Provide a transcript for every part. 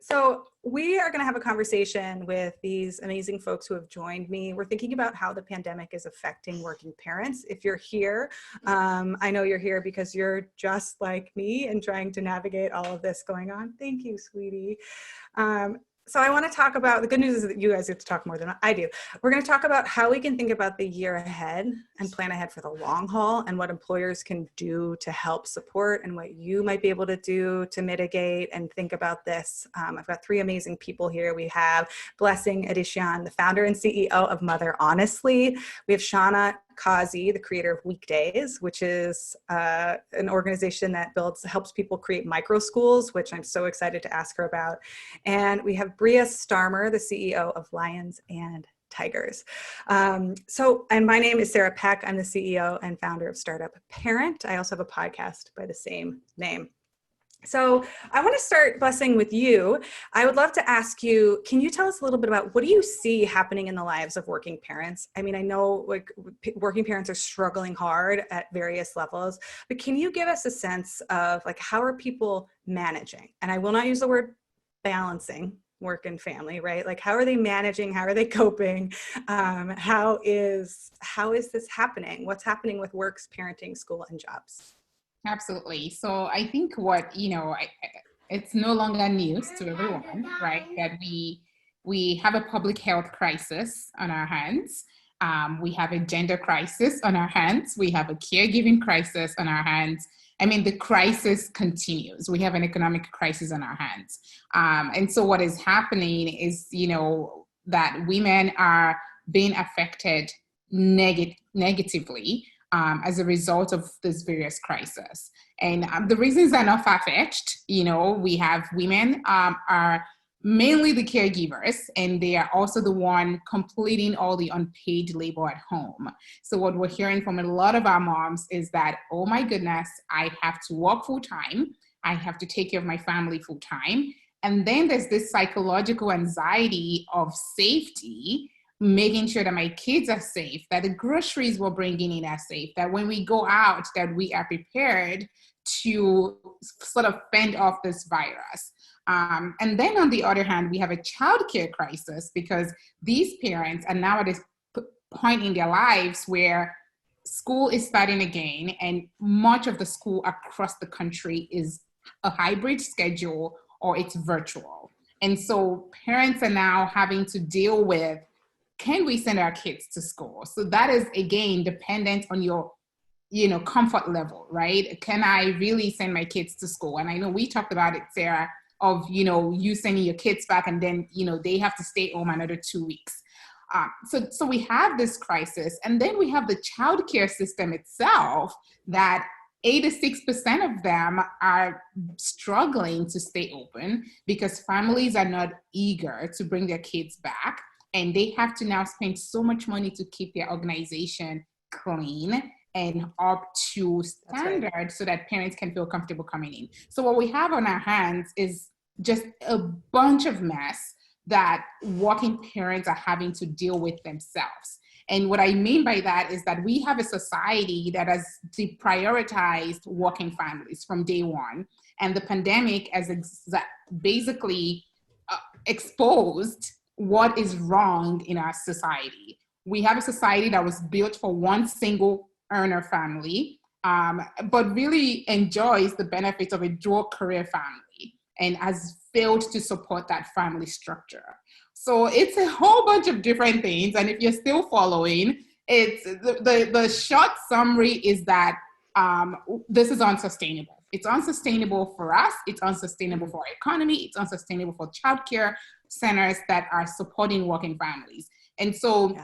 So we are going to have a conversation with these amazing folks who have joined me. We're thinking about how the pandemic is affecting working parents. If you're here, I know you're here because you're just like me and trying to navigate all of this going on. Thank you, sweetie. So I want to talk about, the good news is that you guys get to talk more than I do. We're going to talk about how we can think about the year ahead and plan ahead for the long haul, and what employers can do to help support, and what you might be able to do to mitigate and think about this. I've got three amazing people here. We have Blessing Adesiyan, the founder and CEO of Mother Honestly. We have Shauna Causey, the creator of Weekdays, which is an organization that helps people create micro schools, which I'm so excited to ask her about. And we have Brea Starmer, the CEO of Lions and Tigers. And my name is Sarah Peck. I'm the CEO and founder of Startup Parent. I also have a podcast by the same name. So I want to start, Blessing, with you. I would love to ask you, can you tell us a little bit about what do you see happening in the lives of working parents? I mean, I know like working parents are struggling hard at various levels, but can you give us a sense of like, how are people managing? And I will not use the word balancing work and family, right? Like, how are they managing? How are they coping? How is this happening? What's happening with works, parenting, school, and jobs? Absolutely. So I think it's no longer news to everyone, right? That we have a public health crisis on our hands. We have a gender crisis on our hands. We have a caregiving crisis on our hands. I mean, the crisis continues. We have an economic crisis on our hands. And so what is happening is, that women are being affected negatively as a result of this various crisis. And the reasons are not far-fetched. We have women are mainly the caregivers, and they are also the one completing all the unpaid labor at home. So what we're hearing from a lot of our moms is that, oh my goodness, I have to work full-time. I have to take care of my family full-time. And then there's this psychological anxiety of safety, making sure that my kids are safe, that the groceries we're bringing in are safe, that when we go out, that we are prepared to sort of fend off this virus. And then on the other hand, we have a childcare crisis, because these parents are now at this point in their lives where school is starting again, and much of the school across the country is a hybrid schedule or it's virtual. And so parents are now having to deal with, can we send our kids to school? So that is, again, dependent on your, comfort level, right? Can I really send my kids to school? And I know we talked about it, Sarah, of, you sending your kids back and then, they have to stay home another 2 weeks. So we have this crisis. And then we have the childcare system itself that 86% of them are struggling to stay open because families are not eager to bring their kids back. And they have to now spend so much money to keep their organization clean and up to standard, right, so that parents can feel comfortable coming in. So what we have on our hands is just a bunch of mess that working parents are having to deal with themselves. And what I mean by that is that we have a society that has deprioritized working families from day one. And the pandemic has basically exposed what is wrong in our society. We have a society that was built for one single earner family, but really enjoys the benefits of a dual career family and has failed to support that family structure. So it's a whole bunch of different things. And if you're still following, it's the short summary is that this is unsustainable. It's unsustainable for us. It's unsustainable for our economy. It's unsustainable for childcare centers that are supporting working families. And so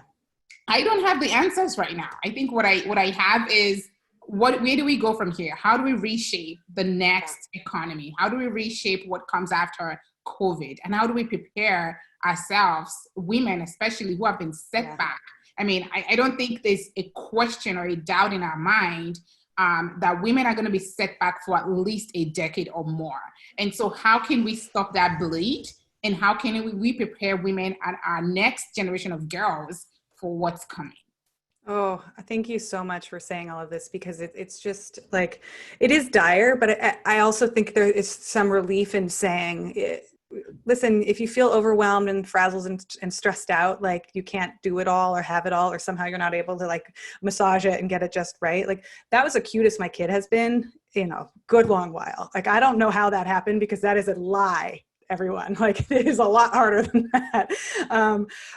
I don't have the answers right now. I think what I have is where do we go from here? How do we reshape the next economy? How do we reshape what comes after COVID? And how do we prepare ourselves, women especially, who have been set back? I mean, I don't think there's a question or a doubt in our mind that women are going to be set back for at least a decade or more. And so how can we stop that bleed? And how can we prepare women and our next generation of girls for what's coming? Oh, thank you so much for saying all of this, because it's just like, it is dire, but I also think there is some relief in saying listen, if you feel overwhelmed and frazzled and stressed out, like you can't do it all or have it all, or somehow you're not able to like massage it and get it just right. Like that was the cutest my kid has been in a good long while. Like, I don't know how that happened because that is a lie, everyone. Like it is a lot harder than that.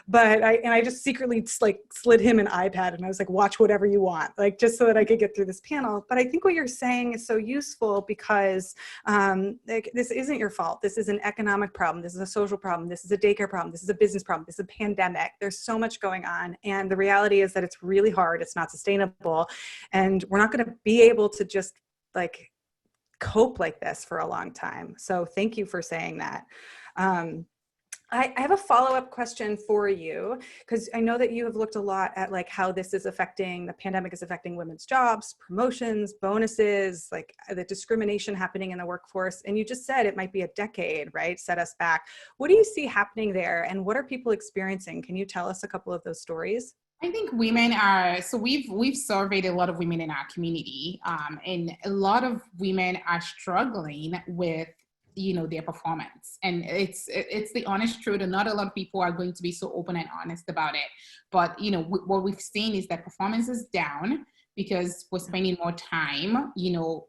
But I just secretly like slid him an iPad and I was like, watch whatever you want, like just so that I could get through this panel. But I think what you're saying is so useful because like, this isn't your fault. This is an economic problem. This is a social problem. This is a daycare problem. This is a business problem. This is a pandemic. There's so much going on. And the reality is that it's really hard. It's not sustainable. And we're not going to be able to just like cope like this for a long time. So thank you for saying that. I have a follow-up question for you, because I know that you have looked a lot at like how this is affecting, the pandemic is affecting women's jobs, promotions, bonuses, like the discrimination happening in the workforce. And you just said it might be a decade, right? Set us back. What do you see happening there? And what are people experiencing? Can you tell us a couple of those stories? I think women are, so we've surveyed a lot of women in our community, and a lot of women are struggling with, their performance. And it's the honest truth, and not a lot of people are going to be so open and honest about it. But, what we've seen is that performance is down because we're spending more time,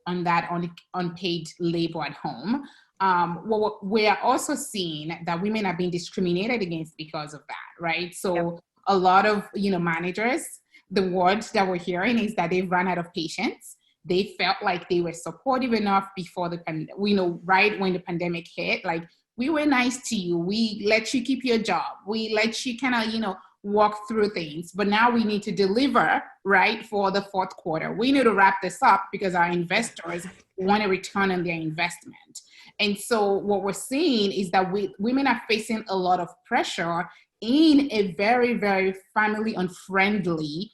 on that unpaid labor at home. Well, we are also seeing that women are being discriminated against because of that, right? So yep. A lot of, managers, the word that we're hearing is that they've run out of patience. They felt like they were supportive enough before right when the pandemic hit, like we were nice to you. We let you keep your job. We let you kind of, walk through things, but now we need to deliver, right, for the fourth quarter. We need to wrap this up because our investors want a return on their investment. And so what we're seeing is that women are facing a lot of pressure in a very, very family unfriendly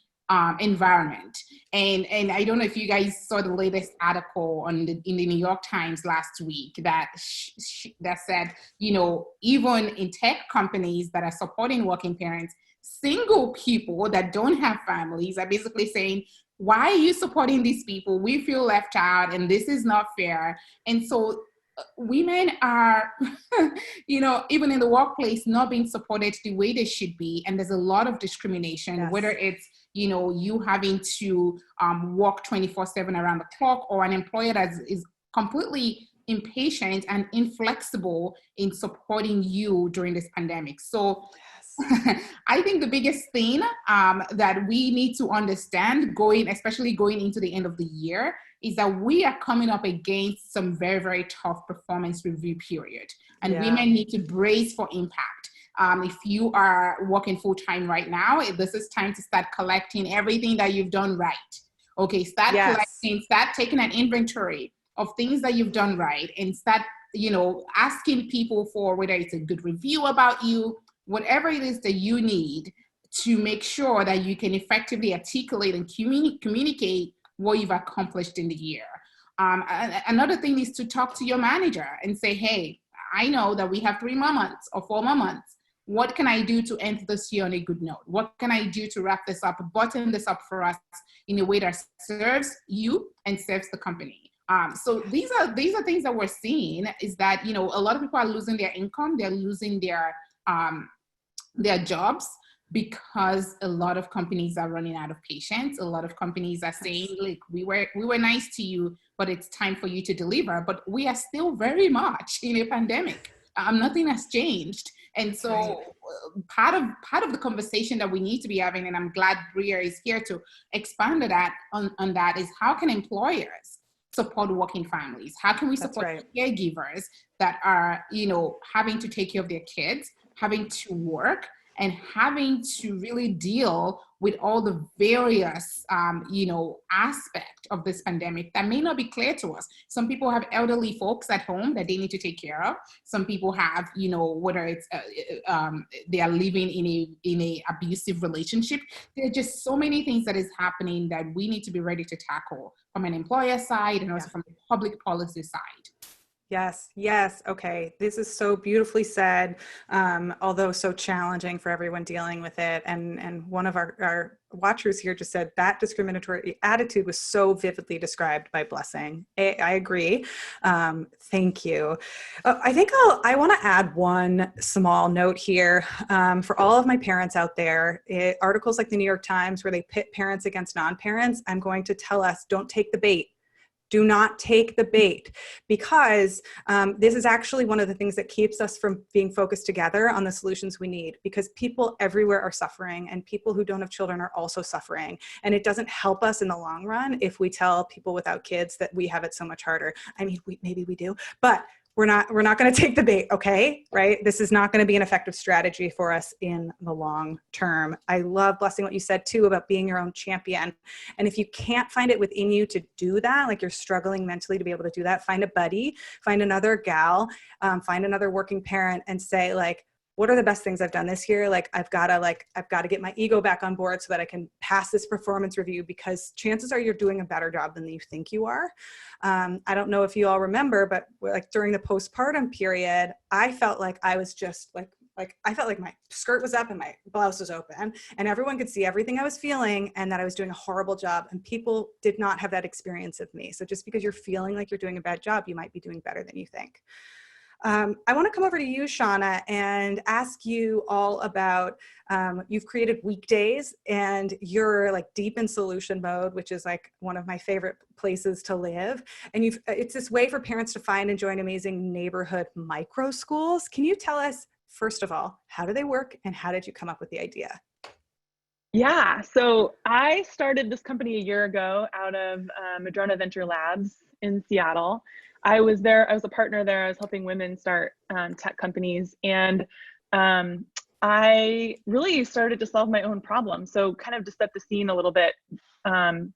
environment. And I don't know if you guys saw the latest article in the New York Times last week that said, even in tech companies that are supporting working parents, single people that don't have families are basically saying, why are you supporting these people? We feel left out and this is not fair. And so women are, even in the workplace, not being supported the way they should be. And there's a lot of discrimination, yes. Whether it's, you having to work 24/7 around the clock, or an employer that is completely impatient and inflexible in supporting you during this pandemic. So I think the biggest thing that we need to understand especially going into the end of the year, is that we are coming up against some very, very tough performance review period. And women need to brace for impact. If you are working full-time right now, this is time to start collecting everything that you've done right. Okay, start collecting, start taking an inventory of things that you've done right, and start, asking people for whether it's a good review about you, whatever it is that you need to make sure that you can effectively articulate and communicate what you've accomplished in the year. Another thing is to talk to your manager and say, hey, I know that we have 3 more months or 4 more months. What can I do to end this year on a good note? What can I do to wrap this up, button this up for us in a way that serves you and serves the company? So these are things that we're seeing, is that, a lot of people are losing their income. They're losing their jobs because a lot of companies are running out of patience. A lot of companies are saying, like, we were nice to you, but it's time for you to deliver. But we are still very much in a pandemic. Nothing has changed. And so part of the conversation that we need to be having, and I'm glad Brea is here to expand on that, is how can employers support working families? How can we support caregivers that are, having to take care of their kids, having to work, and having to really deal with all the various, aspect of this pandemic that may not be clear to us. Some people have elderly folks at home that they need to take care of. Some people have, whether it's they are living in a abusive relationship. There are just so many things that is happening that we need to be ready to tackle from an employer side and also from the public policy side. Yes, yes. Okay. This is so beautifully said, although so challenging for everyone dealing with it. And one of our watchers here just said that discriminatory attitude was so vividly described by Blessing. I agree. Thank you. I think I want to add one small note here for all of my parents out there. Articles like the New York Times where they pit parents against non-parents, I'm going to tell us, don't take the bait. Do not take the bait, because this is actually one of the things that keeps us from being focused together on the solutions we need, because people everywhere are suffering, and people who don't have children are also suffering. And it doesn't help us in the long run if we tell people without kids that we have it so much harder. I mean, maybe we do, but we're not going to take the bait. Okay. Right. This is not going to be an effective strategy for us in the long term. I love, Blessing, what you said too about being your own champion. And if you can't find it within you to do that, like you're struggling mentally to be able to do that, find a buddy, find another gal, find another working parent, and say, like, what are the best things I've done this year? I've got to get my ego back on board so that I can pass this performance review, because chances are you're doing a better job than you think you are. I don't know if you all remember, but like during the postpartum period, I felt like I was just like I felt like my skirt was up and my blouse was open, and everyone could see everything I was feeling, and that I was doing a horrible job, and people did not have that experience of me. So just because you're feeling like you're doing a bad job, you might be doing better than you think. I want to come over to you, Shauna, and ask you all about, you've created Weekdays, and you're like deep in solution mode, which is like one of my favorite places to live. And it's this way for parents to find and join amazing neighborhood micro schools. Can you tell us, first of all, how do they work, and how did you come up with the idea? Yeah, so I started this company a year ago out of Madrona Venture Labs in Seattle. I was a partner there. I was helping women start tech companies, and I really started to solve my own problem. So kind of to set the scene a little bit,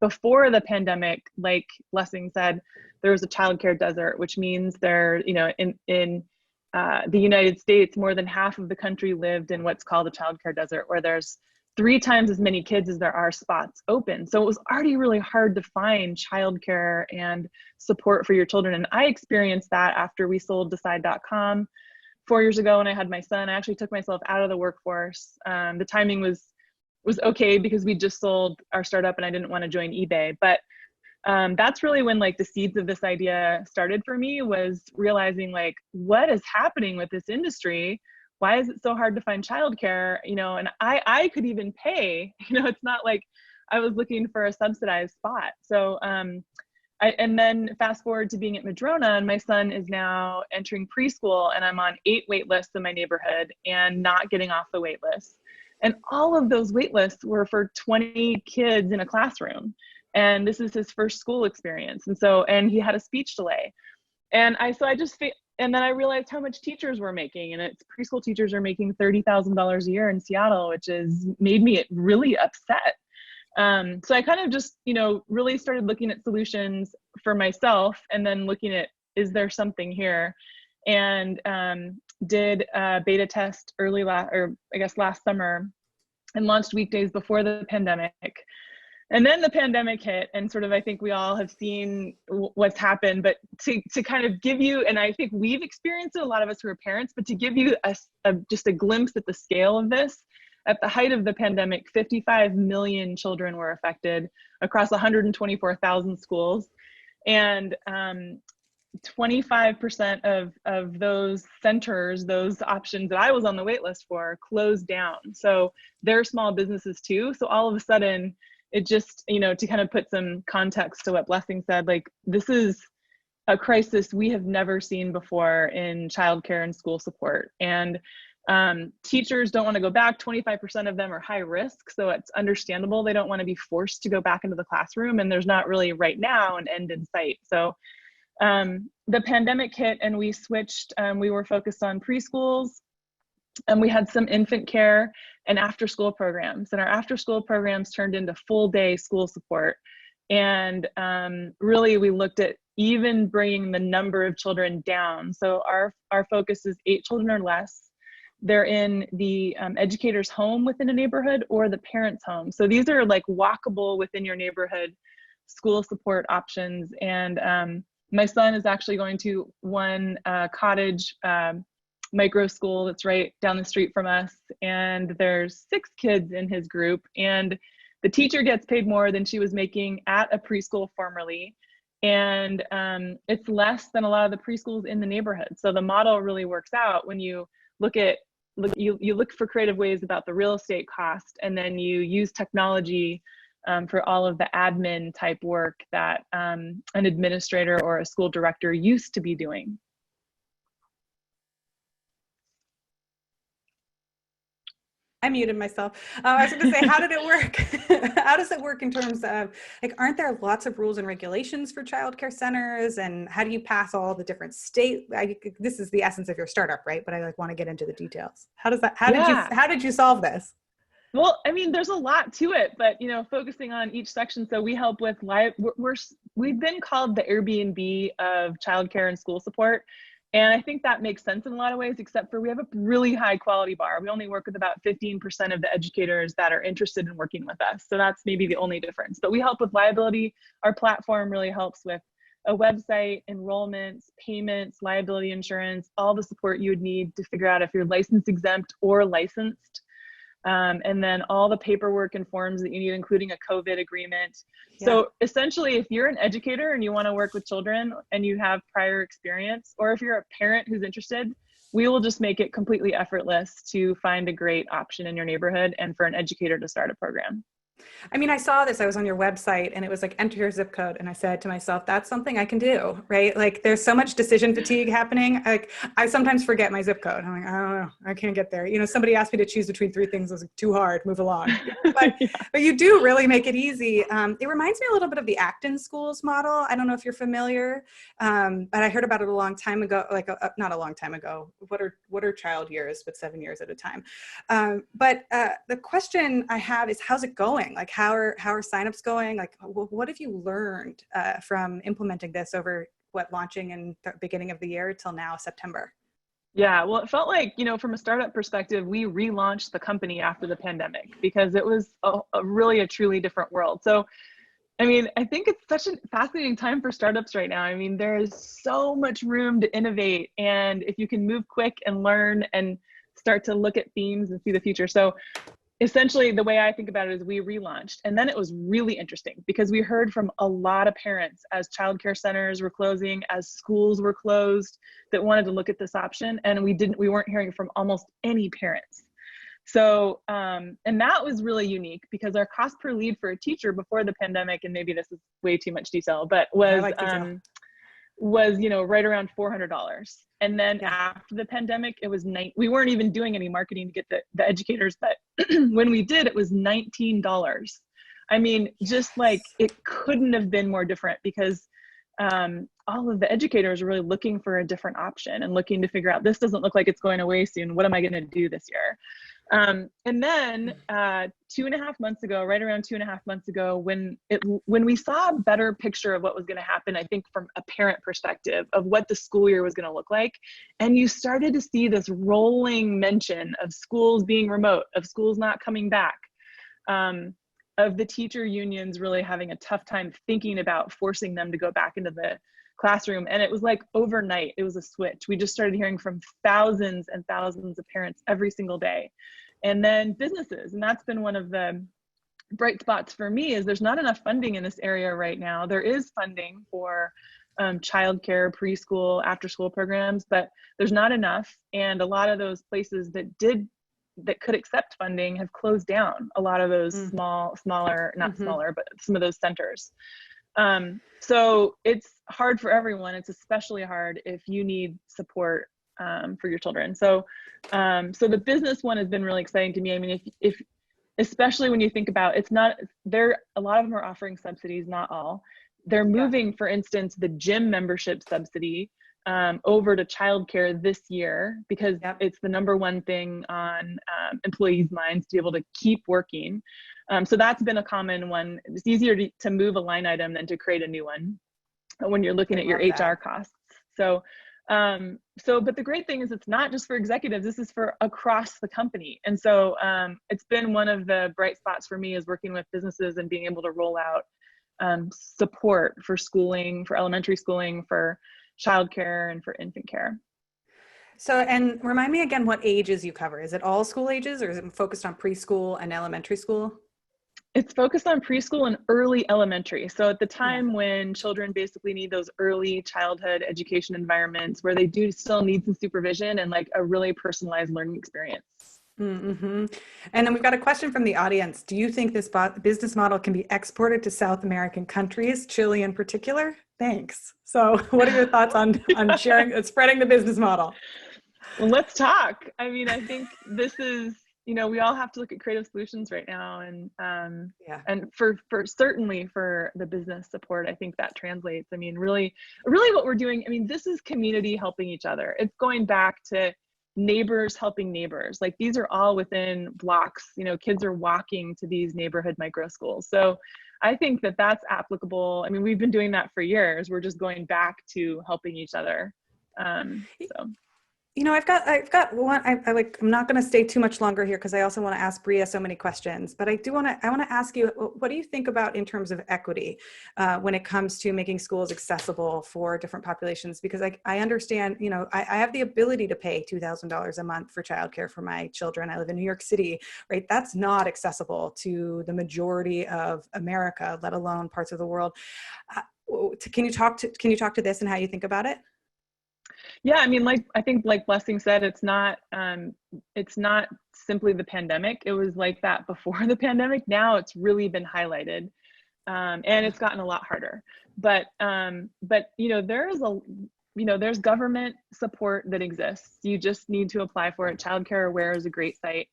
before the pandemic, like Blessing said, there was a childcare desert, which means in the United States, more than half of the country lived in what's called a childcare desert, where there's 3 times as many kids as there are spots open. So it was already really hard to find childcare and support for your children. And I experienced that after we sold Decide.com 4 years ago when I had my son. I actually took myself out of the workforce. The timing was okay because we just sold our startup and I didn't want to join eBay. But that's really when like the seeds of this idea started for me, was realizing like, what is happening with this industry? Why is it so hard to find childcare? And I could even pay, it's not like I was looking for a subsidized spot. So, and then fast forward to being at Madrona, and my son is now entering preschool, and I'm on 8 wait lists in my neighborhood and not getting off the wait list. And all of those wait lists were for 20 kids in a classroom. And this is his first school experience. And he had a speech delay. And and then I realized how much teachers were making, and preschool teachers are making $30,000 a year in Seattle, which has made me really upset. So I kind of just, really started looking at solutions for myself, and then looking at, is there something here? And did a beta test last summer, and launched Weekdays before the pandemic. And then the pandemic hit, and sort of, I think we all have seen what's happened, but to kind of give you, and I think we've experienced it, a lot of us who are parents, but to give you just a glimpse at the scale of this, at the height of the pandemic, 55 million children were affected across 124,000 schools. And 25% of those centers, those options that I was on the wait list for, closed down. So they're small businesses too. So all of a sudden, it just, to kind of put some context to what Blessing said, like, this is a crisis we have never seen before in childcare and school support. And teachers don't want to go back. 25% of them are high risk. So it's understandable they don't want to be forced to go back into the classroom. And there's not really right now an end in sight. So the pandemic hit, and we switched. We were focused on preschools, and we had some infant care and after school programs, and our after school programs turned into full day school support. And really, we looked at even bringing the number of children down. So our focus is 8 children or less. They're in the educator's home within a neighborhood or the parent's home. So these are like walkable within your neighborhood school support options. And My son is actually going to one cottage micro school that's right down the street from us, and there's 6 kids in his group, and the teacher gets paid more than she was making at a preschool formerly, and it's less than a lot of the preschools in the neighborhood. So the model really works out when you you look for creative ways about the real estate cost, and then you use technology for all of the admin type work that an administrator or a school director used to be doing. I muted myself. I was going to say, how did it work? How does it work in terms of, like, aren't there lots of rules and regulations for childcare centers? And how do you pass all the different this is the essence of your startup, right? But I want to get into the details. How did you solve this? Well, I mean, there's a lot to it, but, focusing on each section. So we help with we've been called the Airbnb of childcare and school support. And I think that makes sense in a lot of ways, except for we have a really high quality bar. We only work with about 15% of the educators that are interested in working with us. So that's maybe the only difference. But we help with liability. Our platform really helps with a website, enrollments, payments, liability insurance, all the support you would need to figure out if you're license exempt or licensed. And then all the paperwork and forms that you need, including a COVID agreement. Yeah. So essentially, if you're an educator and you want to work with children and you have prior experience, or if you're a parent who's interested, we will just make it completely effortless to find a great option in your neighborhood and for an educator to start a program. I mean, I saw this, I was on your website and it was like, enter your zip code. And I said to myself, that's something I can do, right? Like, there's so much decision fatigue happening. Like, I sometimes forget my zip code. I'm like, I don't know, I can't get there. Somebody asked me to choose between 3 things. I was like, too hard, move along. But, yeah. But you do really make it easy. It reminds me a little bit of the Acton Schools model. I don't know if you're familiar, but I heard about it a long time ago, like not a long time ago. What are child years, but 7 years at a time. But the question I have is, how's it going? Like, how are signups going? Like, what have you learned from implementing this over launching in the beginning of the year till now, September? Yeah, well, it felt like, from a startup perspective, we relaunched the company after the pandemic because it was a truly different world. So, I mean, I think it's such a fascinating time for startups right now. I mean, there is so much room to innovate, and if you can move quick and learn and start to look at themes and see the future. So essentially, the way I think about it is we relaunched, and then it was really interesting because we heard from a lot of parents as childcare centers were closing, as schools were closed, that wanted to look at this option, and we weren't hearing from almost any parents. So, and that was really unique because our cost per lead for a teacher before the pandemic, and maybe this is way too much detail, but was right around $400. And then after the pandemic, it was we weren't even doing any marketing to get the educators, but when we did, it was $19. I mean, just like, it couldn't have been more different because all of the educators are really looking for a different option and looking to figure out, this doesn't look like it's going away soon. What am I going to do this year? And then 2.5 months ago, right around 2.5 months ago, when we saw a better picture of what was going to happen, I think from a parent perspective of what the school year was going to look like, and you started to see this rolling mention of schools being remote, of schools not coming back, of the teacher unions really having a tough time thinking about forcing them to go back into the classroom. And it was like overnight, it was a switch. We just started hearing from thousands and thousands of parents every single day. And then businesses, and that's been one of the bright spots for me, is there's not enough funding in this area right now. There is funding for childcare, preschool, after school programs, but there's not enough. And a lot of those places that could accept funding have closed down. A lot of those smaller, but some of those centers. So it's hard for everyone. It's especially hard if you need support for your children. So the business one has been really exciting to me. I mean, if especially when you think about, it's not there, a lot of them are offering subsidies, not all. They're moving, for instance, the gym membership subsidy over to childcare this year because it's the #1 thing on employees' minds to be able to keep working. So that's been a common one. It's easier to move a line item than to create a new one when you're looking at your HR costs. So, but the great thing is it's not just for executives, this is for across the company. And so it's been one of the bright spots for me is working with businesses and being able to roll out support for schooling, for elementary schooling, for childcare, and for infant care. So, and remind me again what ages you cover. Is it all school ages, or is it focused on preschool and elementary school? It's focused on preschool and early elementary. So at the time when children basically need those early childhood education environments where they do still need some supervision and like a really personalized learning experience. Mm-hmm. And then we've got a question from the audience. Do you think this business model can be exported to South American countries, Chile in particular? Thanks. So what are your thoughts on sharing and spreading the business model? Well, let's talk. I mean, I think this is, we all have to look at creative solutions right now, and for certainly for the business support, I think that translates. I mean, really what we're doing, I mean, this is community helping each other. It's going back to neighbors helping neighbors. Like these are all within blocks, kids are walking to these neighborhood micro schools. So I think that that's applicable. I mean, we've been doing that for years. We're just going back to helping each other. So. I've got one. I'm not going to stay too much longer here because I also want to ask Brea so many questions. But I want to ask you, what do you think about in terms of equity when it comes to making schools accessible for different populations? Because I understand, I have the ability to pay $2,000 a month for childcare for my children. I live in New York City, right? That's not accessible to the majority of America, let alone parts of the world. Can you talk to this and how you think about it? Yeah, I mean, I think like Blessing said, it's not simply the pandemic. It was like that before the pandemic. Now it's really been highlighted, and it's gotten a lot harder. But there's government support that exists. You just need to apply for it. Childcare Aware is a great site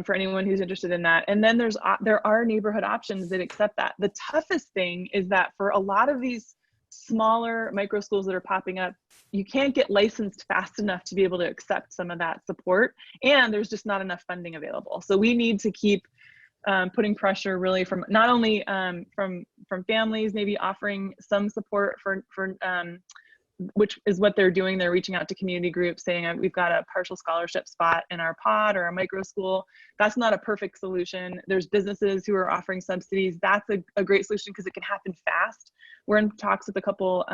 for anyone who's interested in that. And then there are neighborhood options that accept that. The toughest thing is that for a lot of these smaller micro schools that are popping up, you can't get licensed fast enough to be able to accept some of that support, and there's just not enough funding available. So we need to keep putting pressure really from not only from families, maybe offering some support for which is what they're doing. They're reaching out to community groups saying, we've got a partial scholarship spot in our pod or a micro school. That's not a perfect solution. There's businesses who are offering subsidies. That's a great solution because it can happen fast. We're in talks with a couple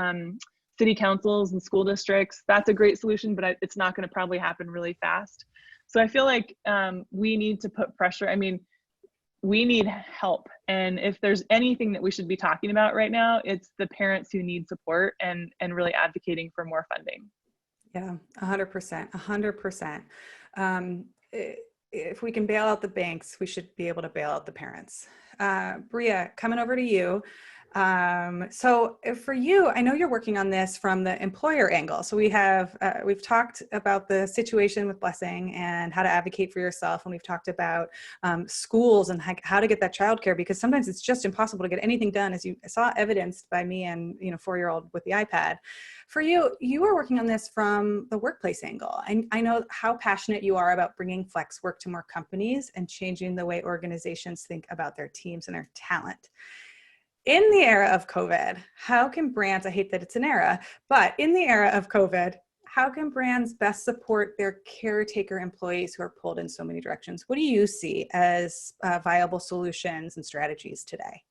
city councils and school districts. That's a great solution, but it's not going to probably happen really fast. So I feel like we need to put pressure. I mean, we need help. And if there's anything that we should be talking about right now, it's the parents who need support and really advocating for more funding. Yeah, 100%. If we can bail out the banks, we should be able to bail out the parents. Brea, coming over to you. So for you, I know you're working on this from the employer angle. So we've talked about the situation with Blessing and how to advocate for yourself. And we've talked about schools and how to get that childcare, because sometimes it's just impossible to get anything done, as you saw evidenced by me and 4-year-old with the iPad. For you, you are working on this from the workplace angle. I know how passionate you are about bringing flex work to more companies and changing the way organizations think about their teams and their talent. In the era of COVID, how can brands, I hate that it's an era, but in the era of COVID, how can brands best support their caretaker employees who are pulled in so many directions? What do you see as viable solutions and strategies today?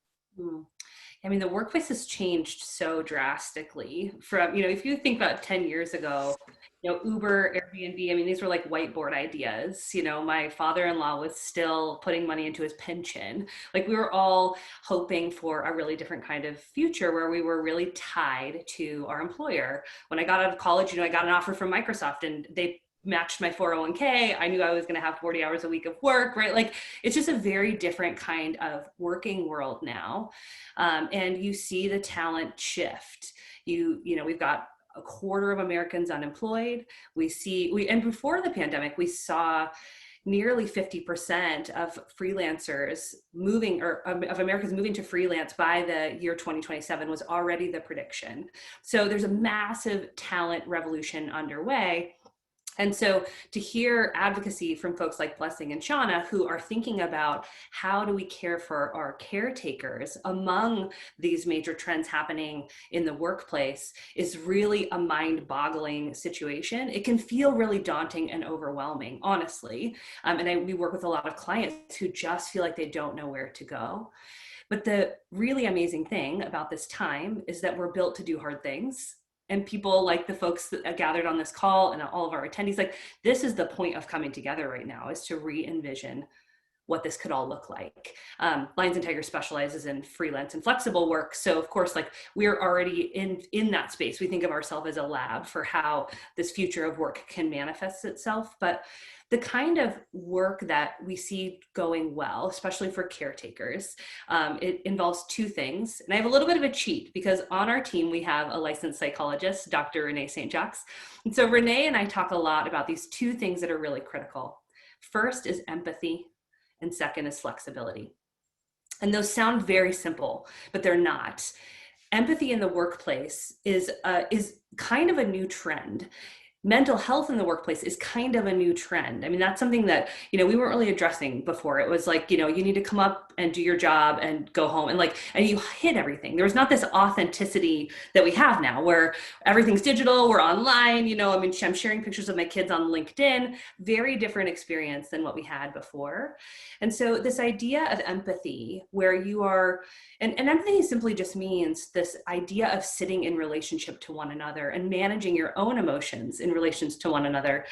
I mean, the workplace has changed so drastically from, if you think about 10 years ago, Uber, Airbnb, I mean, these were like whiteboard ideas. My father-in-law was still putting money into his pension. Like we were all hoping for a really different kind of future where we were really tied to our employer. When I got out of college, I got an offer from Microsoft and they matched my 401k. I knew I was going to have 40 hours a week of work, right? Like it's just a very different kind of working world now. And you see the talent shift. We've got a quarter of Americans unemployed. And before the pandemic, we saw nearly 50% of freelancers moving, or of Americans moving to freelance by the year 2027 was already the prediction. So there's a massive talent revolution underway. And so to hear advocacy from folks like Blessing and Shauna, who are thinking about how do we care for our caretakers among these major trends happening in the workplace, is really a mind-boggling situation. It can feel really daunting and overwhelming, honestly. We work with a lot of clients who just feel like they don't know where to go. But the really amazing thing about this time is that we're built to do hard things. And people like the folks that are gathered on this call and all of our attendees, like this is the point of coming together right now, is to re-envision what this could all look like. Lions and Tigers specializes in freelance and flexible work. So of course, like we're already in that space. We think of ourselves as a lab for how this future of work can manifest itself. But the kind of work that we see going well, especially for caretakers, it involves two things. And I have a little bit of a cheat because on our team, we have a licensed psychologist, Dr. Renee St. Jacques. And so Renee and I talk a lot about these two things that are really critical. First is empathy, and second is flexibility. And those sound very simple, but they're not. Empathy in the workplace is kind of a new trend. Mental health in the workplace is kind of a new trend. I mean, that's something that, we weren't really addressing before. It was like, you need to come up and do your job and go home and you hit everything. There was not this authenticity that we have now where everything's digital, we're online, I'm sharing pictures of my kids on LinkedIn, very different experience than what we had before. And so this idea of empathy where you are, and empathy simply just means this idea of sitting in relationship to one another and managing your own emotions in relations to one another.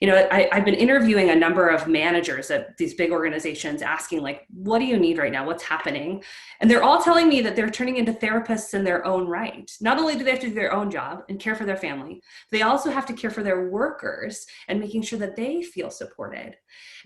I've been interviewing a number of managers at these big organizations asking like, what do you need right now? What's happening? And they're all telling me that they're turning into therapists in their own right. Not only do they have to do their own job and care for their family, they also have to care for their workers and making sure that they feel supported.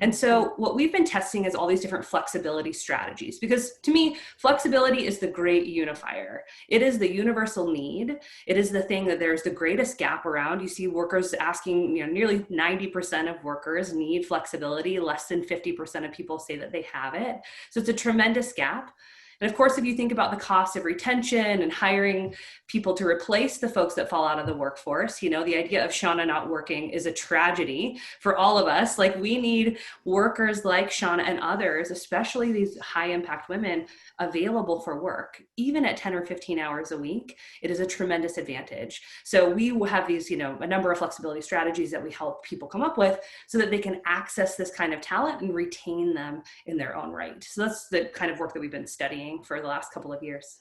And so what we've been testing is all these different flexibility strategies, because to me, flexibility is the great unifier. It is the universal need. It is the thing that there's the greatest gap around. You see workers asking, nearly 90% of workers need flexibility. Less than 50% of people say that they have it. So it's a tremendous gap. And of course, if you think about the cost of retention and hiring people to replace the folks that fall out of the workforce, the idea of Shauna not working is a tragedy for all of us. Like we need workers like Shauna and others, especially these high impact women, available for work, even at 10 or 15 hours a week. It is a tremendous advantage. So we will have these, a number of flexibility strategies that we help people come up with so that they can access this kind of talent and retain them in their own right. So that's the kind of work that we've been studying for the last couple of years.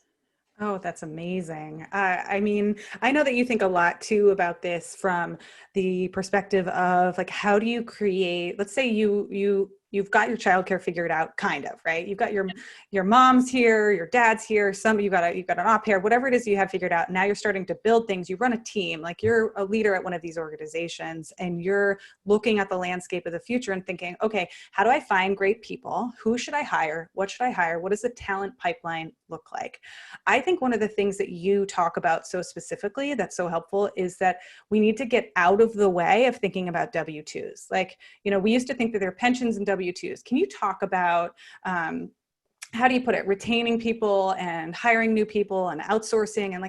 Oh, that's amazing. I mean, I know that you think a lot too about this from the perspective of like, how do you create, let's say you've got your childcare figured out, kind of, right? You've got your mom's here, your dad's here, you've got an au pair, whatever it is you have figured out. Now you're starting to build things. You run a team, like you're a leader at one of these organizations and you're looking at the landscape of the future and thinking, okay, how do I find great people? Who should I hire? What should I hire? What does the talent pipeline look like? I think one of the things that you talk about so specifically that's so helpful is that we need to get out of the way of thinking about W-2s. Like, we used to think that there are pensions and W-2s. Can you talk about, how do you put it, retaining people and hiring new people and outsourcing and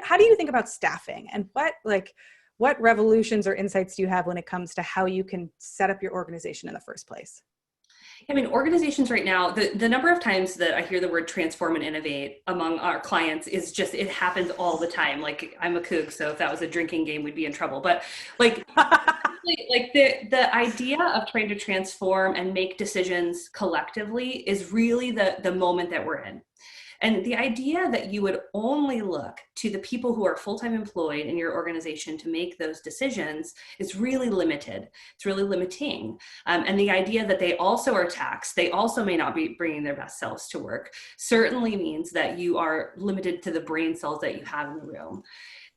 how do you think about staffing and what revolutions or insights do you have when it comes to how you can set up your organization in the first place? I mean, organizations right now, the number of times that I hear the word transform and innovate among our clients is just, it happens all the time. Like I'm a kook, so if that was a drinking game, we'd be in trouble. But like the idea of trying to transform and make decisions collectively is really the moment that we're in. And the idea that you would only look to the people who are full-time employed in your organization to make those decisions is really limited. It's really limiting. And the idea that they also are taxed, they also may not be bringing their best selves to work, certainly means that you are limited to the brain cells that you have in the room.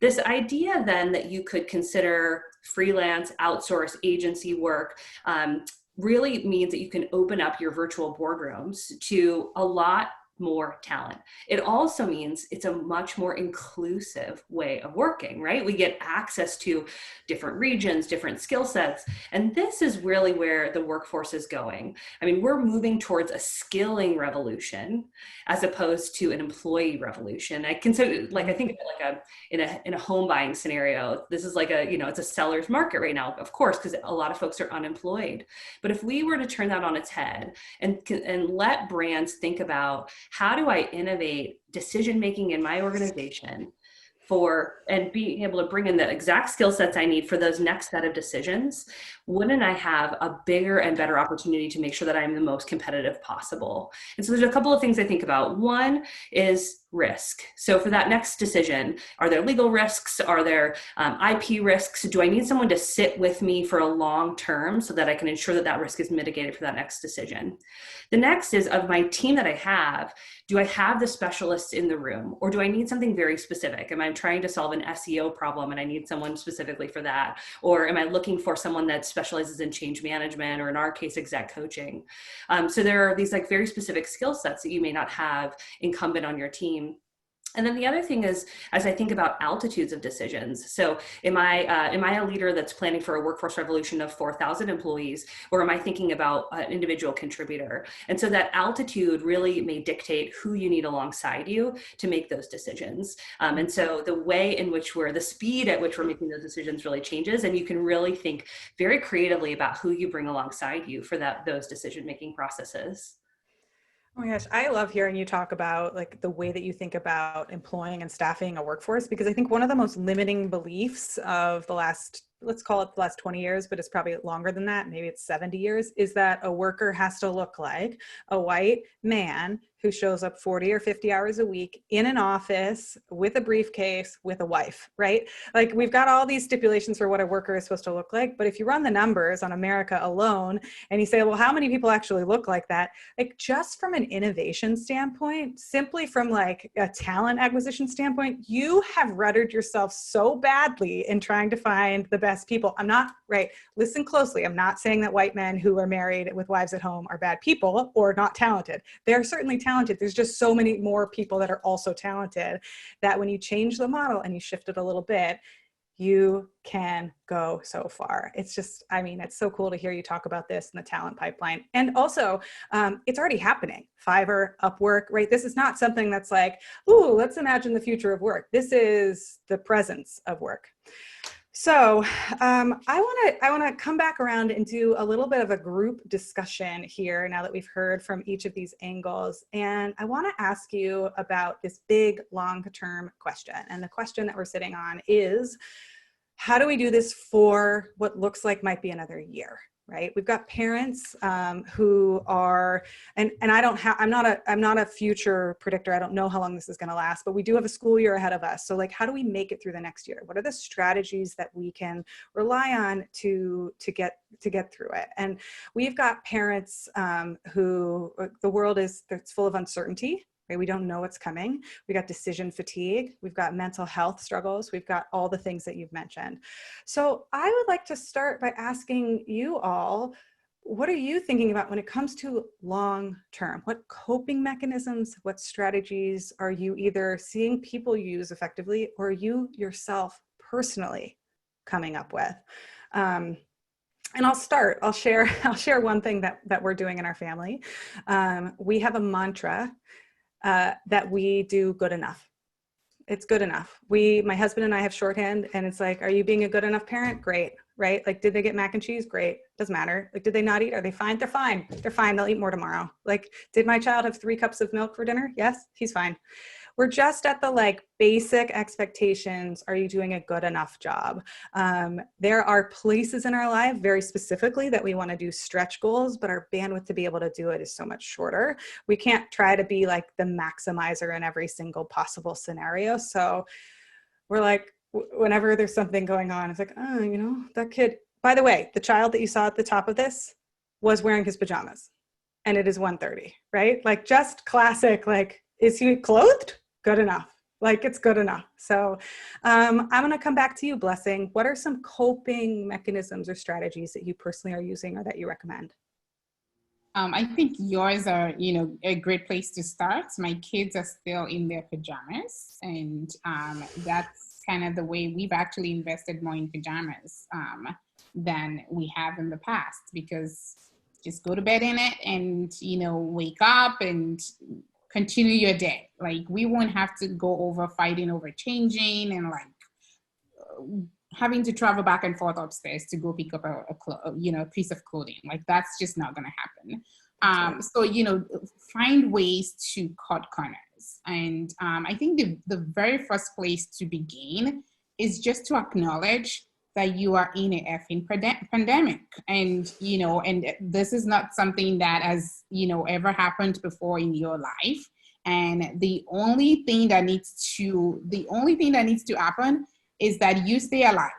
This idea then that you could consider freelance, outsource, agency work, really means that you can open up your virtual boardrooms to a lot more talent. It also means it's a much more inclusive way of working, right? We get access to different regions, different skill sets. And this is really where the workforce is going. I mean, we're moving towards a skilling revolution as opposed to an employee revolution. I consider, I think of it like in a home buying scenario, this is like it's a seller's market right now, of course, because a lot of folks are unemployed. But if we were to turn that on its head and let brands think about, how do I innovate decision-making in my organization and being able to bring in the exact skill sets I need for those next set of decisions, wouldn't I have a bigger and better opportunity to make sure that I'm the most competitive possible? And so there's a couple of things I think about. One is risk. So for that next decision, are there legal risks? Are there IP risks? Do I need someone to sit with me for a long term so that I can ensure that that risk is mitigated for that next decision? The next is, of my team that I have, do I have the specialists in the room, or do I need something very specific? Am I trying to solve an SEO problem and I need someone specifically for that? Or am I looking for someone that specializes in change management, or in our case, exec coaching? So there are these like very specific skill sets that you may not have incumbent on your team. And then the other thing is, as I think about altitudes of decisions, so am I a leader that's planning for a workforce revolution of 4,000 employees, or am I thinking about an individual contributor? And so that altitude really may dictate who you need alongside you to make those decisions. And so the way in which the speed at which we're making those decisions really changes, and you can really think very creatively about who you bring alongside you for those decision-making processes. Oh my gosh, I love hearing you talk about like the way that you think about employing and staffing a workforce, because I think one of the most limiting beliefs of the last, let's call it the last 20 years, but it's probably longer than that, maybe it's 70 years, is that a worker has to look like a white man who shows up 40 or 50 hours a week in an office with a briefcase with a wife, right? Like we've got all these stipulations for what a worker is supposed to look like, but if you run the numbers on America alone and you say, well, how many people actually look like that? Like just from an innovation standpoint, simply from like a talent acquisition standpoint, you have ruddered yourself so badly in trying to find the best people. I'm not, right, listen closely. I'm not saying that white men who are married with wives at home are bad people or not talented. They're certainly talented. There's just so many more people that are also talented that when you change the model and you shift it a little bit, you can go so far. It's just, I mean, it's so cool to hear you talk about this in the talent pipeline. And also, it's already happening. Fiverr, Upwork, right? This is not something that's like, ooh, let's imagine the future of work. This is the presence of work. So I want to come back around and do a little bit of a group discussion here now that we've heard from each of these angles. And I want to ask you about this big long-term question. And the question that we're sitting on is, how do we do this for what looks like might be another year? Right? We've got parents who are, and I'm not a future predictor. I don't know how long this is going to last, but we do have a school year ahead of us. So like, how do we make it through the next year? What are the strategies that we can rely on to get through it? And we've got parents who the world it's full of uncertainty. Right? We don't know what's coming. We got decision fatigue. We've got mental health struggles. We've got all the things that you've mentioned. So I would like to start by asking you all, what are you thinking about when it comes to long term? What coping mechanisms, what strategies are you either seeing people use effectively or you yourself personally coming up with? And I'll share one thing that we're doing in our family. We have a mantra that we do good enough. It's good enough. My husband and I have shorthand, and it's like, are you being a good enough parent? Great, right? Like, did they get mac and cheese? Great. Doesn't matter. Like, did they not eat? Are they fine? They're fine. They're fine. They'll eat more tomorrow. Like, did my child have 3 cups of milk for dinner? Yes, he's fine. We're just at the like basic expectations. Are you doing a good enough job? There are places in our life very specifically that we want to do stretch goals, but our bandwidth to be able to do it is so much shorter. We can't try to be like the maximizer in every single possible scenario. So we're like, whenever there's something going on, it's like, oh, that kid, by the way, the child that you saw at the top of this was wearing his pajamas and it is 1:30, right? Like just classic, like, is he clothed? Good enough. Like it's good enough. So I'm going to come back to you, Blessing. What are some coping mechanisms or strategies that you personally are using or that you recommend? I think yours are, a great place to start. My kids are still in their pajamas, and that's kind of the way we've actually invested more in pajamas than we have in the past, because just go to bed in it and, wake up and continue your day. Like we won't have to go over fighting over changing and like having to travel back and forth upstairs to go pick up a piece of clothing. Like that's just not going to happen. So, find ways to cut corners. families. And I think the very first place to begin is just to acknowledge that you are in a effing pandemic. And, and this is not something that has, ever happened before in your life. And the only thing that needs to happen is that you stay alive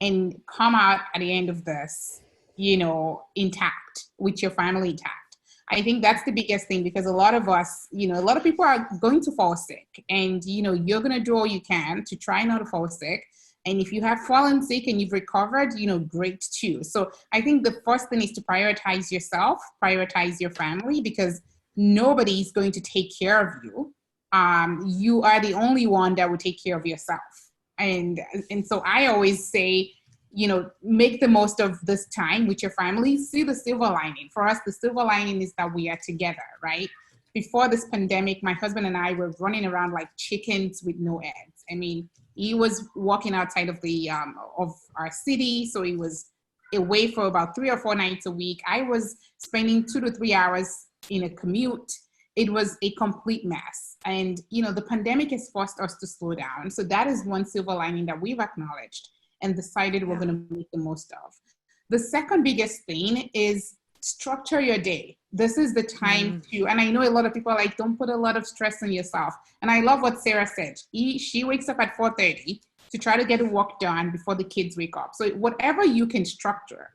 and come out at the end of this, intact, with your family intact. I think that's the biggest thing, because a lot of us, a lot of people are going to fall sick, and, you're going to do all you can to try not to fall sick. And if you have fallen sick and you've recovered, great too. So I think the first thing is to prioritize yourself, prioritize your family, because nobody's going to take care of you. You are the only one that will take care of yourself. And so I always say, make the most of this time with your family. See the silver lining. For us, the silver lining is that we are together, right? Before this pandemic, my husband and I were running around like chickens with no eggs. I mean, he was walking outside of of our city, so he was away for about 3 or 4 nights a week. I was spending 2 to 3 hours in a commute. It was a complete mess. And, the pandemic has forced us to slow down. So that is one silver lining that we've acknowledged and decided we're going to make the most of. The second biggest thing is structure your day. This is the time to, and I know a lot of people are like, don't put a lot of stress on yourself. And I love what Sarah said. She wakes up at 4:30 to try to get the work done before the kids wake up. So whatever you can structure,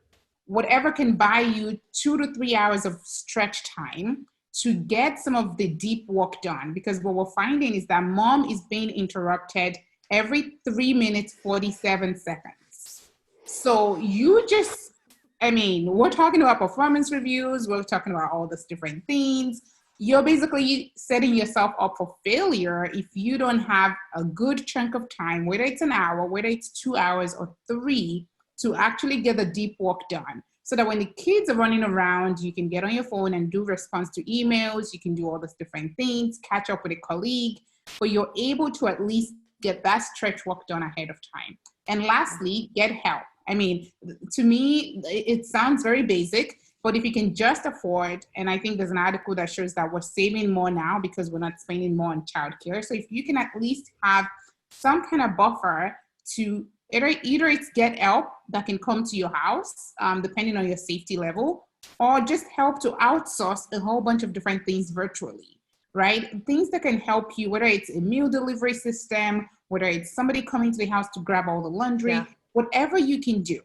whatever can buy you 2 to 3 hours of stretch time to get some of the deep work done. Because what we're finding is that mom is being interrupted every 3 minutes, 47 seconds. So we're talking about performance reviews. We're talking about all these different things. You're basically setting yourself up for failure if you don't have a good chunk of time, whether it's an hour, whether it's 2 hours or 3, to actually get the deep work done. So that when the kids are running around, you can get on your phone and do response to emails. You can do all these different things, catch up with a colleague, but you're able to at least get that stretch work done ahead of time. And lastly, get help. I mean, to me, it sounds very basic, but if you can just afford, and I think there's an article that shows that we're saving more now because we're not spending more on childcare. So if you can at least have some kind of buffer to either it's get help that can come to your house, depending on your safety level, or just help to outsource a whole bunch of different things virtually, right? Things that can help you, whether it's a meal delivery system, whether it's somebody coming to the house to grab all the laundry, whatever you can do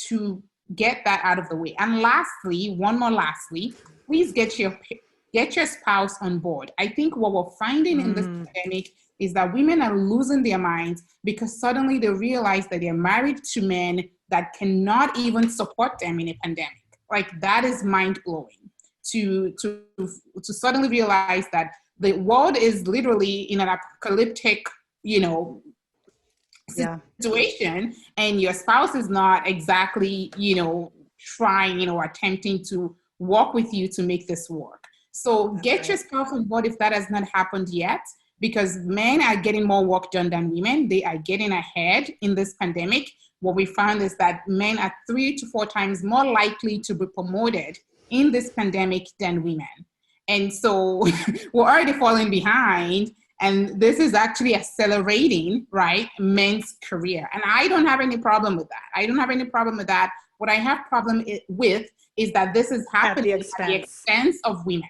to get that out of the way. And lastly, please get your spouse on board. I think what we're finding in this pandemic is that women are losing their minds because suddenly they realize that they're married to men that cannot even support them in a pandemic. Like, that is mind-blowing to suddenly realize that the world is literally in an apocalyptic, situation, and your spouse is not exactly, trying, attempting to work with you to make this work. So get your spouse on board if that has not happened yet, because men are getting more work done than women. They are getting ahead in this pandemic. What we found is that men are 3 to 4 times more likely to be promoted in this pandemic than women. And so we're already falling behind. And this is actually accelerating, right, men's career. And I don't have any problem with that. What I have problem with is that this is happening at the expense of women.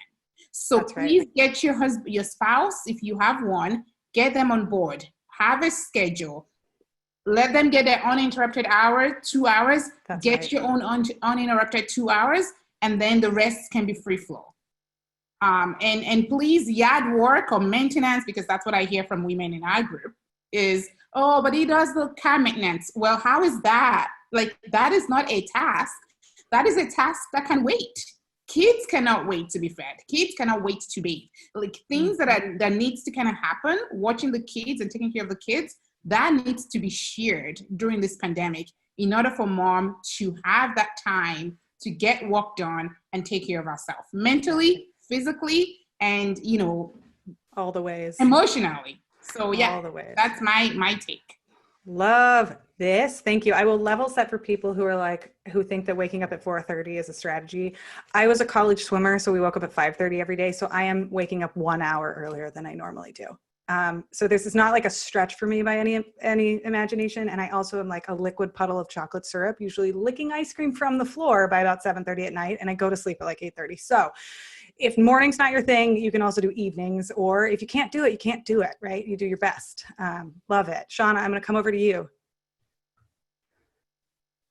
So please get your husband, your spouse, if you have one, get them on board. Have a schedule. Let them get their uninterrupted hour, 2 hours. Your own uninterrupted 2 hours, and then the rest can be free flow. And please, yard work or maintenance, because that's what I hear from women in our group is, oh, but he does the car maintenance. Well, how is that? Like, that is not a task. That is a task that can wait. Kids cannot wait to be fed. Kids cannot wait to bathe. Like, things that needs to kind of happen, watching the kids and taking care of the kids, that needs to be shared during this pandemic in order for mom to have that time to get work done and take care of herself mentally, physically, and all the ways, emotionally. So all the ways. That's my take. Love this. Thank you. I will level set for people who are like, who think that waking up at 4:30 is a strategy. I was a college swimmer, so we woke up at 5:30 every day. So I am waking up 1 hour earlier than I normally do. So this is not like a stretch for me by any imagination. And I also am like a liquid puddle of chocolate syrup, usually licking ice cream from the floor by about 7:30 at night. And I go to sleep at like 8:30. So if morning's not your thing, you can also do evenings, or if you can't do it, you can't do it, right? You do your best. Love it. Shauna, I'm going to come over to you.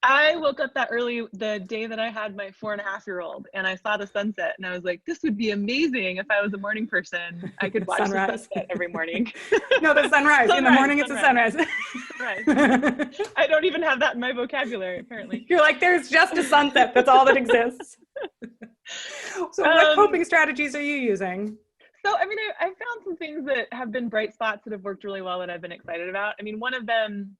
I woke up that early the day that I had my 4.5-year-old, and I saw the sunset, and I was like, this would be amazing if I was a morning person. I could watch the sunset every morning. No, the sunrise. In the morning, it's a sunrise. Sunrise. I don't even have that in my vocabulary, apparently. You're like, there's just a sunset. That's all that exists. So what coping strategies are you using? So, I mean, I found some things that have been bright spots that have worked really well that I've been excited about. I mean, one of them,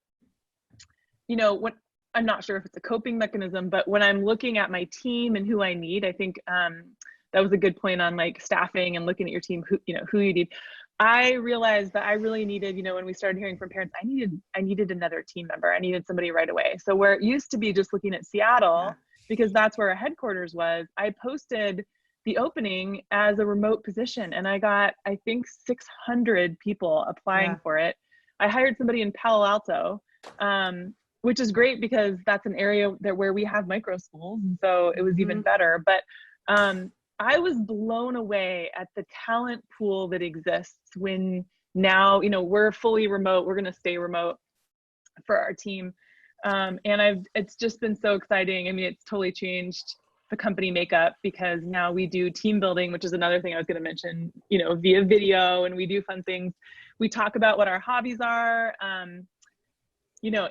you know, what I'm not sure if it's a coping mechanism, but when I'm looking at my team and who I need, I think that was a good point on like staffing and looking at your team, who you need. I realized that I really needed, when we started hearing from parents, I needed another team member. I needed somebody right away. So where it used to be just looking at Seattle, because that's where our headquarters was, I posted the opening as a remote position, and I got, I think, 600 people applying for it. I hired somebody in Palo Alto, which is great because that's an area where we have micro schools, and so it was even better. But I was blown away at the talent pool that exists when now, we're fully remote. We're going to stay remote for our team. And it's just been so exciting. I mean, it's totally changed the company makeup because now we do team building, which is another thing I was going to mention, via video, and we do fun things. We talk about what our hobbies are,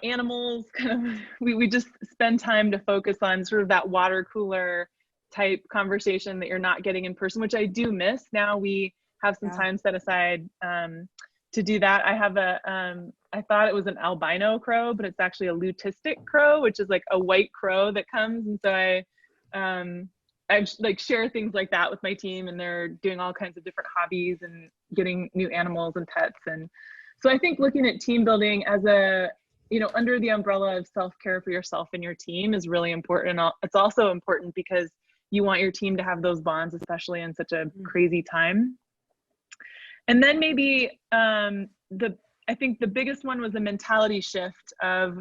animals, kind of, we just spend time to focus on sort of that water cooler type conversation that you're not getting in person, which I do miss. Now we have some time set aside to do that. I have I thought it was an albino crow, but it's actually a luteistic crow, which is like a white crow that comes. And so I like share things like that with my team, and they're doing all kinds of different hobbies and getting new animals and pets. And so I think looking at team building as under the umbrella of self-care for yourself and your team is really important. And it's also important because you want your team to have those bonds, especially in such a crazy time. And then maybe I think the biggest one was a mentality shift of,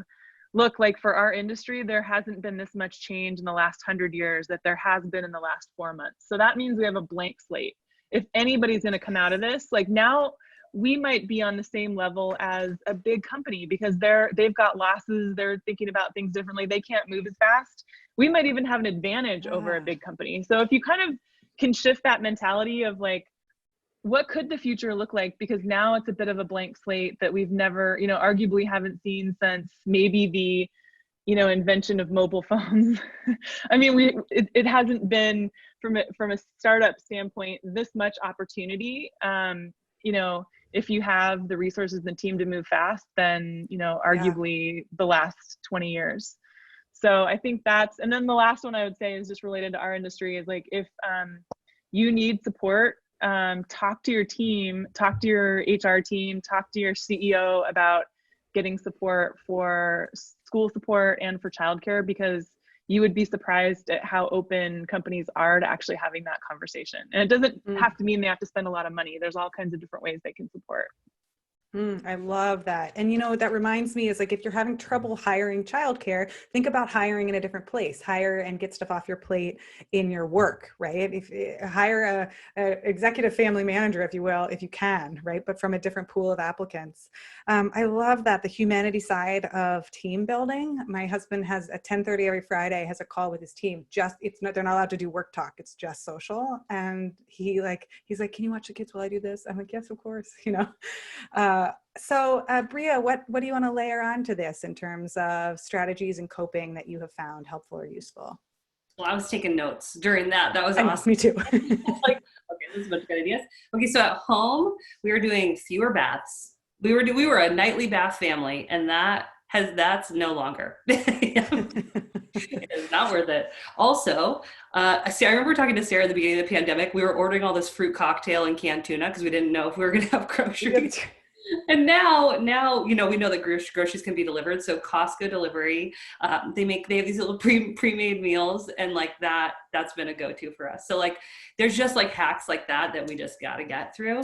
look, like for our industry, there hasn't been this much change in the last 100 years that there has been in the last 4 months. So that means we have a blank slate. If anybody's going to come out of this, like now we might be on the same level as a big company because they've got losses. They're thinking about things differently. They can't move as fast. We might even have an advantage over a big company. So if you kind of can shift that mentality of like, what could the future look like? Because now it's a bit of a blank slate that we've never, arguably haven't seen since maybe the, invention of mobile phones. I mean, it hasn't been from a startup standpoint, this much opportunity. If you have the resources and the team to move fast, then, arguably the last 20 years. So I think and then the last one I would say is just related to our industry is like, if you need support, talk to your team, talk to your HR team, talk to your CEO about getting support for school support and for childcare, because you would be surprised at how open companies are to actually having that conversation. And it doesn't have to mean they have to spend a lot of money. There's all kinds of different ways they can support. I love that. And what that reminds me is like, if you're having trouble hiring childcare, think about hiring in a different place. Hire and get stuff off your plate in your work, right? If hire a executive family manager, if you will, if you can, right? But from a different pool of applicants. I love that, the humanity side of team building. My husband has at 10:30 every Friday has a call with his team. They're not allowed to do work talk. It's just social. And he's like, can you watch the kids while I do this? I'm like, yes, of course. So Brea, what do you want to layer on to this in terms of strategies and coping that you have found helpful or useful? Well, I was taking notes during that. That was awesome. Me too. Like, okay, this is a bunch of good ideas. Okay, so at home, we were doing fewer baths. We were a nightly bath family, and that's no longer. It is not worth it. Also, I remember talking to Sarah at the beginning of the pandemic. We were ordering all this fruit cocktail and canned tuna because we didn't know if we were going to have groceries. And now, we know that groceries can be delivered. So Costco delivery, they have these little pre-made meals, and like that's been a go-to for us. So like, there's just like hacks like that we just got to get through.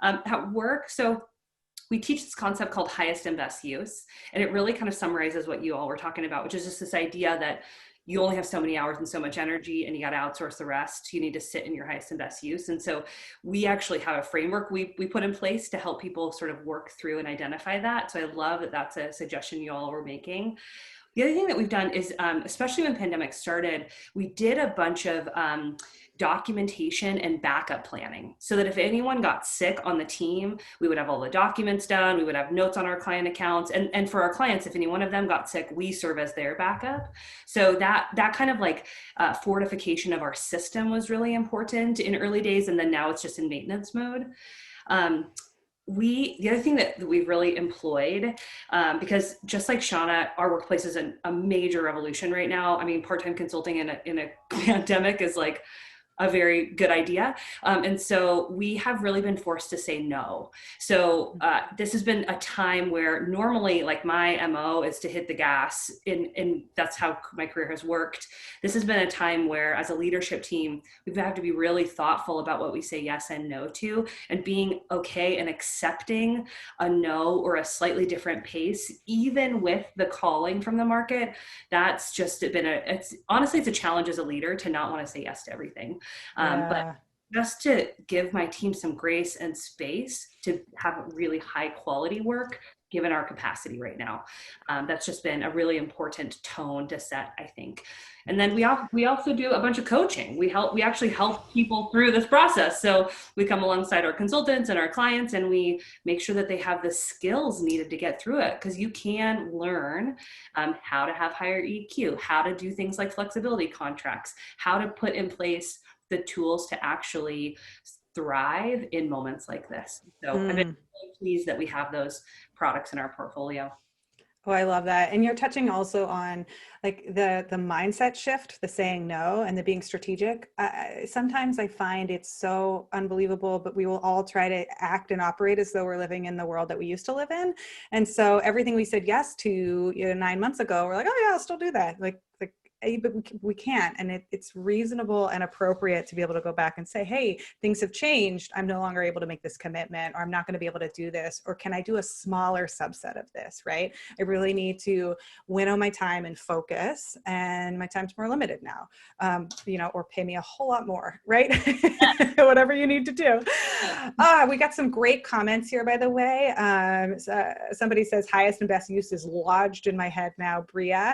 At work, so we teach this concept called highest and best use. And it really kind of summarizes what you all were talking about, which is just this idea that you only have so many hours and so much energy, and you got to outsource the rest. You need to sit in your highest and best use. And so we actually have a framework we put in place to help people sort of work through and identify that. So I love that that's a suggestion you all were making. The other thing that we've done is, especially when pandemic started, we did a bunch of documentation and backup planning, so that if anyone got sick on the team, we would have all the documents done, we would have notes on our client accounts, and for our clients, if any one of them got sick, we serve as their backup. So that kind of like fortification of our system was really important in early days, and then now it's just in maintenance mode. The other thing that we've really employed, because just like Shauna, our workplace is a major revolution right now. I mean, part-time consulting in a pandemic is like a very good idea. And so we have really been forced to say no. So this has been a time where normally like my MO is to hit the gas, and that's how my career has worked. This has been a time where as a leadership team, we've had to be really thoughtful about what we say yes and no to, and being okay and accepting a no or a slightly different pace, even with the calling from the market. That's just been it's a challenge as a leader to not want to say yes to everything. But just to give my team some grace and space to have really high quality work, given our capacity right now. That's just been a really important tone to set, I think. And then we also do a bunch of coaching. We actually help people through this process. So we come alongside our consultants and our clients, and we make sure that they have the skills needed to get through it, because you can learn how to have higher EQ, how to do things like flexibility contracts, how to put in place the tools to actually thrive in moments like this. So I've been really pleased that we have those products in our portfolio. Oh, I love that. And you're touching also on like the mindset shift, the saying no and the being strategic. Sometimes I find it's so unbelievable, but we will all try to act and operate as though we're living in the world that we used to live in. And so everything we said yes to 9 months ago, we're like, oh yeah, I'll still do that. But we can't. And it's reasonable and appropriate to be able to go back and say, hey, things have changed. I'm no longer able to make this commitment, or I'm not going to be able to do this, or can I do a smaller subset of this, right? I really need to winnow my time and focus, and my time's more limited now, or pay me a whole lot more, right? Whatever you need to do. We got some great comments here, by the way. Somebody says highest and best use is lodged in my head now, Brea.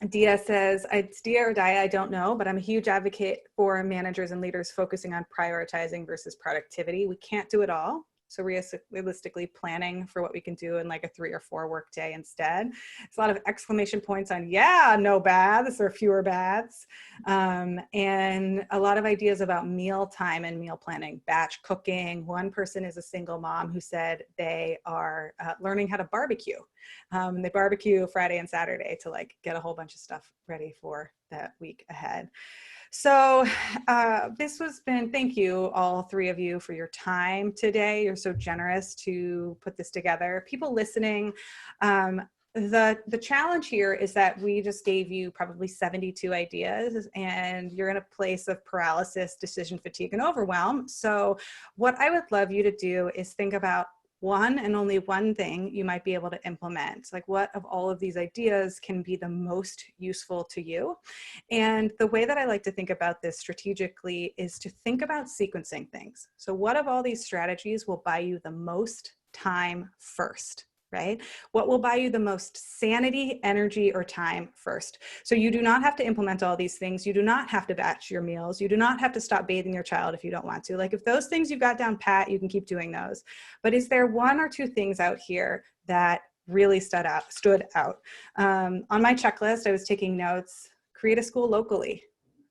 Dia says, it's Dia or Dia, I don't know, but I'm a huge advocate for managers and leaders focusing on prioritizing versus productivity. We can't do it all. So realistically planning for what we can do in like a 3 or 4 work day instead. It's a lot of exclamation points on, yeah, no baths or fewer baths. And a lot of ideas about meal time and meal planning, batch cooking. One person is a single mom who said they are learning how to barbecue. They barbecue Friday and Saturday to like get a whole bunch of stuff ready for that week ahead. So thank you, all 3 of you, for your time today. You're so generous to put this together. People listening, the challenge here is that we just gave you probably 72 ideas, and you're in a place of paralysis, decision fatigue, and overwhelm. So what I would love you to do is think about one and only one thing you might be able to implement. Like, what of all of these ideas can be the most useful to you? And the way that I like to think about this strategically is to think about sequencing things. So what of all these strategies will buy you the most time first? Right? What will buy you the most sanity, energy, or time first? So you do not have to implement all these things. You do not have to batch your meals. You do not have to stop bathing your child if you don't want to. Like, if those things you got down pat, you can keep doing those. But is there 1 or 2 things out here that really stood out? On my checklist, I was taking notes. Create a school locally.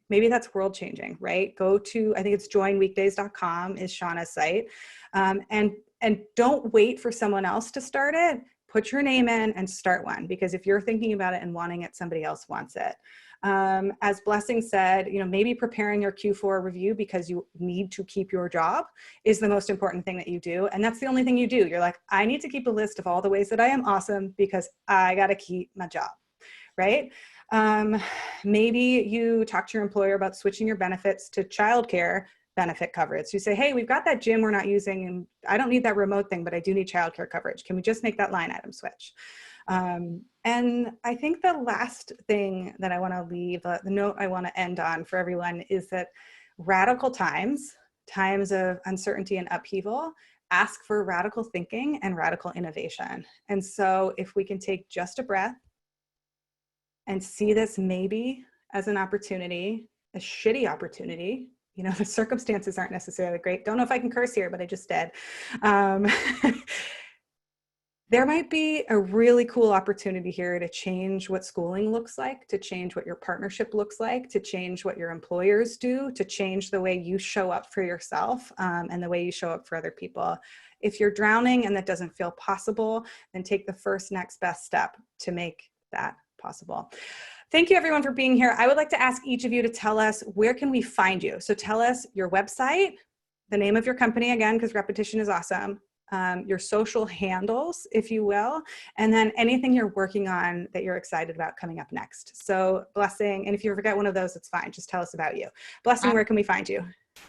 Maybe that's world changing, right? Go to, I think it's joinweekdays.com is Shauna's site. And don't wait for someone else to start it. put your name in and start one, because if you're thinking about it and wanting it, somebody else wants it. As Blessing said, maybe preparing your Q4 review because you need to keep your job is the most important thing that you do. And that's the only thing you do. You're like, I need to keep a list of all the ways that I am awesome because I got to keep my job, right? Maybe you talk to your employer about switching your benefits to childcare benefit coverage. You say, hey, we've got that gym we're not using and I don't need that remote thing, but I do need childcare coverage. Can we just make that line item switch? And I think the last thing that I want to leave, the note I want to end on for everyone is that radical times of uncertainty and upheaval, ask for radical thinking and radical innovation. And so if we can take just a breath and see this maybe as an opportunity, a shitty opportunity, the circumstances aren't necessarily great. Don't know if I can curse here, but I just did. There might be a really cool opportunity here to change what schooling looks like, to change what your partnership looks like, to change what your employers do, to change the way you show up for yourself and the way you show up for other people. If you're drowning and that doesn't feel possible, then take the first next best step to make that possible. Thank you everyone for being here. I would like to ask each of you to tell us, where can we find you? So tell us your website, the name of your company again, because repetition is awesome. Your social handles, if you will, and then anything you're working on that you're excited about coming up next. So Blessing, and if you forget one of those, it's fine. Just tell us about you. Blessing, where can we find you?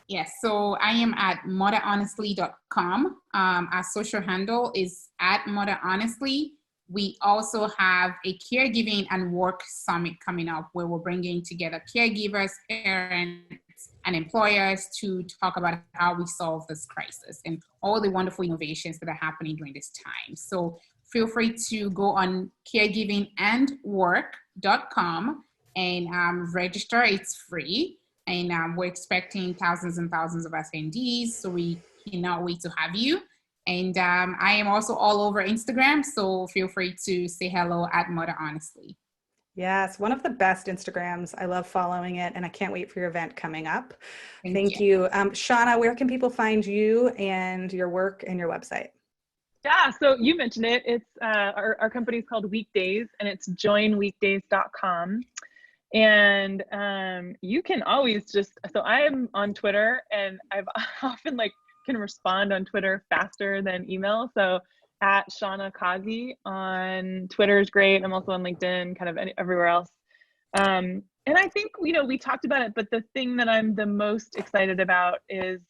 Yes, so I am at motherhonestly.com. Our social handle is at motherhonestly. We also have a caregiving and work summit coming up where we're bringing together caregivers, parents, and employers to talk about how we solve this crisis and all the wonderful innovations that are happening during this time. So feel free to go on caregivingandwork.com and register. It's free. And we're expecting thousands and thousands of attendees. So we cannot wait to have you. And I am also all over Instagram. So feel free to say hello at Mother Honestly. Yes, one of the best Instagrams. I love following it, and I can't wait for your event coming up. Thank you. Shauna, where can people find you and your work and your website? Yeah, so you mentioned it. It's our company is called Weekdays, and it's joinweekdays.com. And you can always so I am on Twitter, and I've often can respond on Twitter faster than email. So at Shauna Causey on Twitter is great. I'm also on LinkedIn, kind of everywhere else. And I think, we talked about it, but the thing that I'm the most excited about is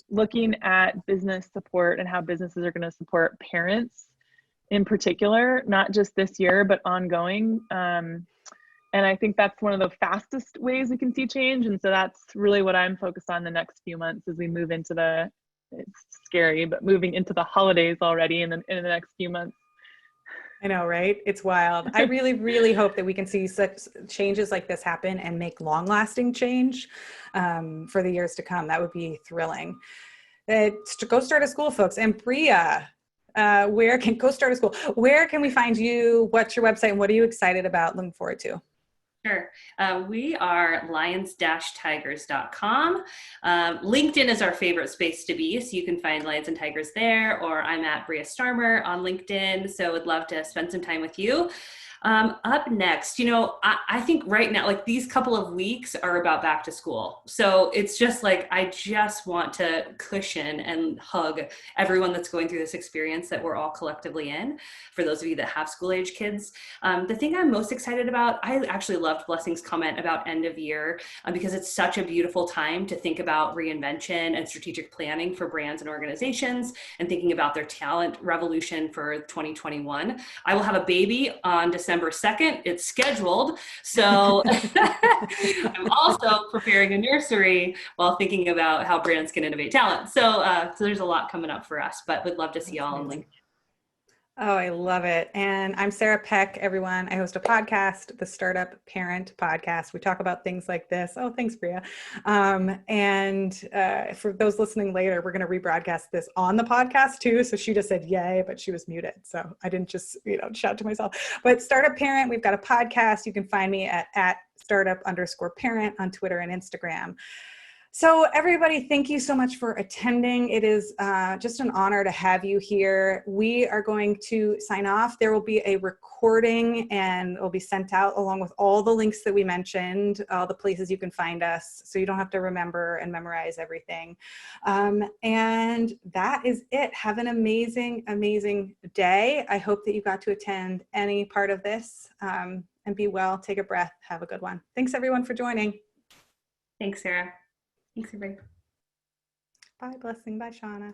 looking at business support and how businesses are going to support parents in particular, not just this year, but ongoing. And I think that's one of the fastest ways we can see change. And so that's really what I'm focused on the next few months as we move into it's scary, but moving into the holidays already in the next few months. I know, right? It's wild. I really, really hope that we can see such changes like this happen and make long-lasting change for the years to come. That would be thrilling. Go start a school, folks. And Brea, go start a school. Where can we find you? What's your website? And what are you excited about, looking forward to? Sure. We are lions-tigers.com. LinkedIn is our favorite space to be, so you can find Lions and Tigers there, or I'm at Brea Starmer on LinkedIn, so would love to spend some time with you. Up next, I think right now, these couple of weeks are about back to school. So it's just I just want to cushion and hug everyone that's going through this experience that we're all collectively in. For those of you that have school age kids, the thing I'm most excited about, I actually loved Blessing's comment about end of year because it's such a beautiful time to think about reinvention and strategic planning for brands and organizations and thinking about their talent revolution for 2021. I will have a baby on December 2nd. It's scheduled. So I'm also preparing a nursery while thinking about how brands can innovate talent. So there's a lot coming up for us, but would love to see y'all on LinkedIn. Oh, I love it. And I'm Sarah Peck, everyone. I host a podcast, the Startup Parent Podcast. We talk about things like this. Oh, thanks, Brea. And for those listening later, we're going to rebroadcast this on the podcast too. So she just said yay, but she was muted. So I didn't just, shout to myself. But Startup Parent, we've got a podcast. You can find me at startup_parent on Twitter and Instagram. So everybody, thank you so much for attending. It is just an honor to have you here. We are going to sign off. There will be a recording and it will be sent out along with all the links that we mentioned, all the places you can find us, so you don't have to remember and memorize everything. And that is it. Have an amazing, amazing day. I hope that you got to attend any part of this, and be well, take a breath, have a good one. Thanks everyone for joining. Thanks, Sarah. Thanks, everybody. Bye, Blessing. Bye, Shauna.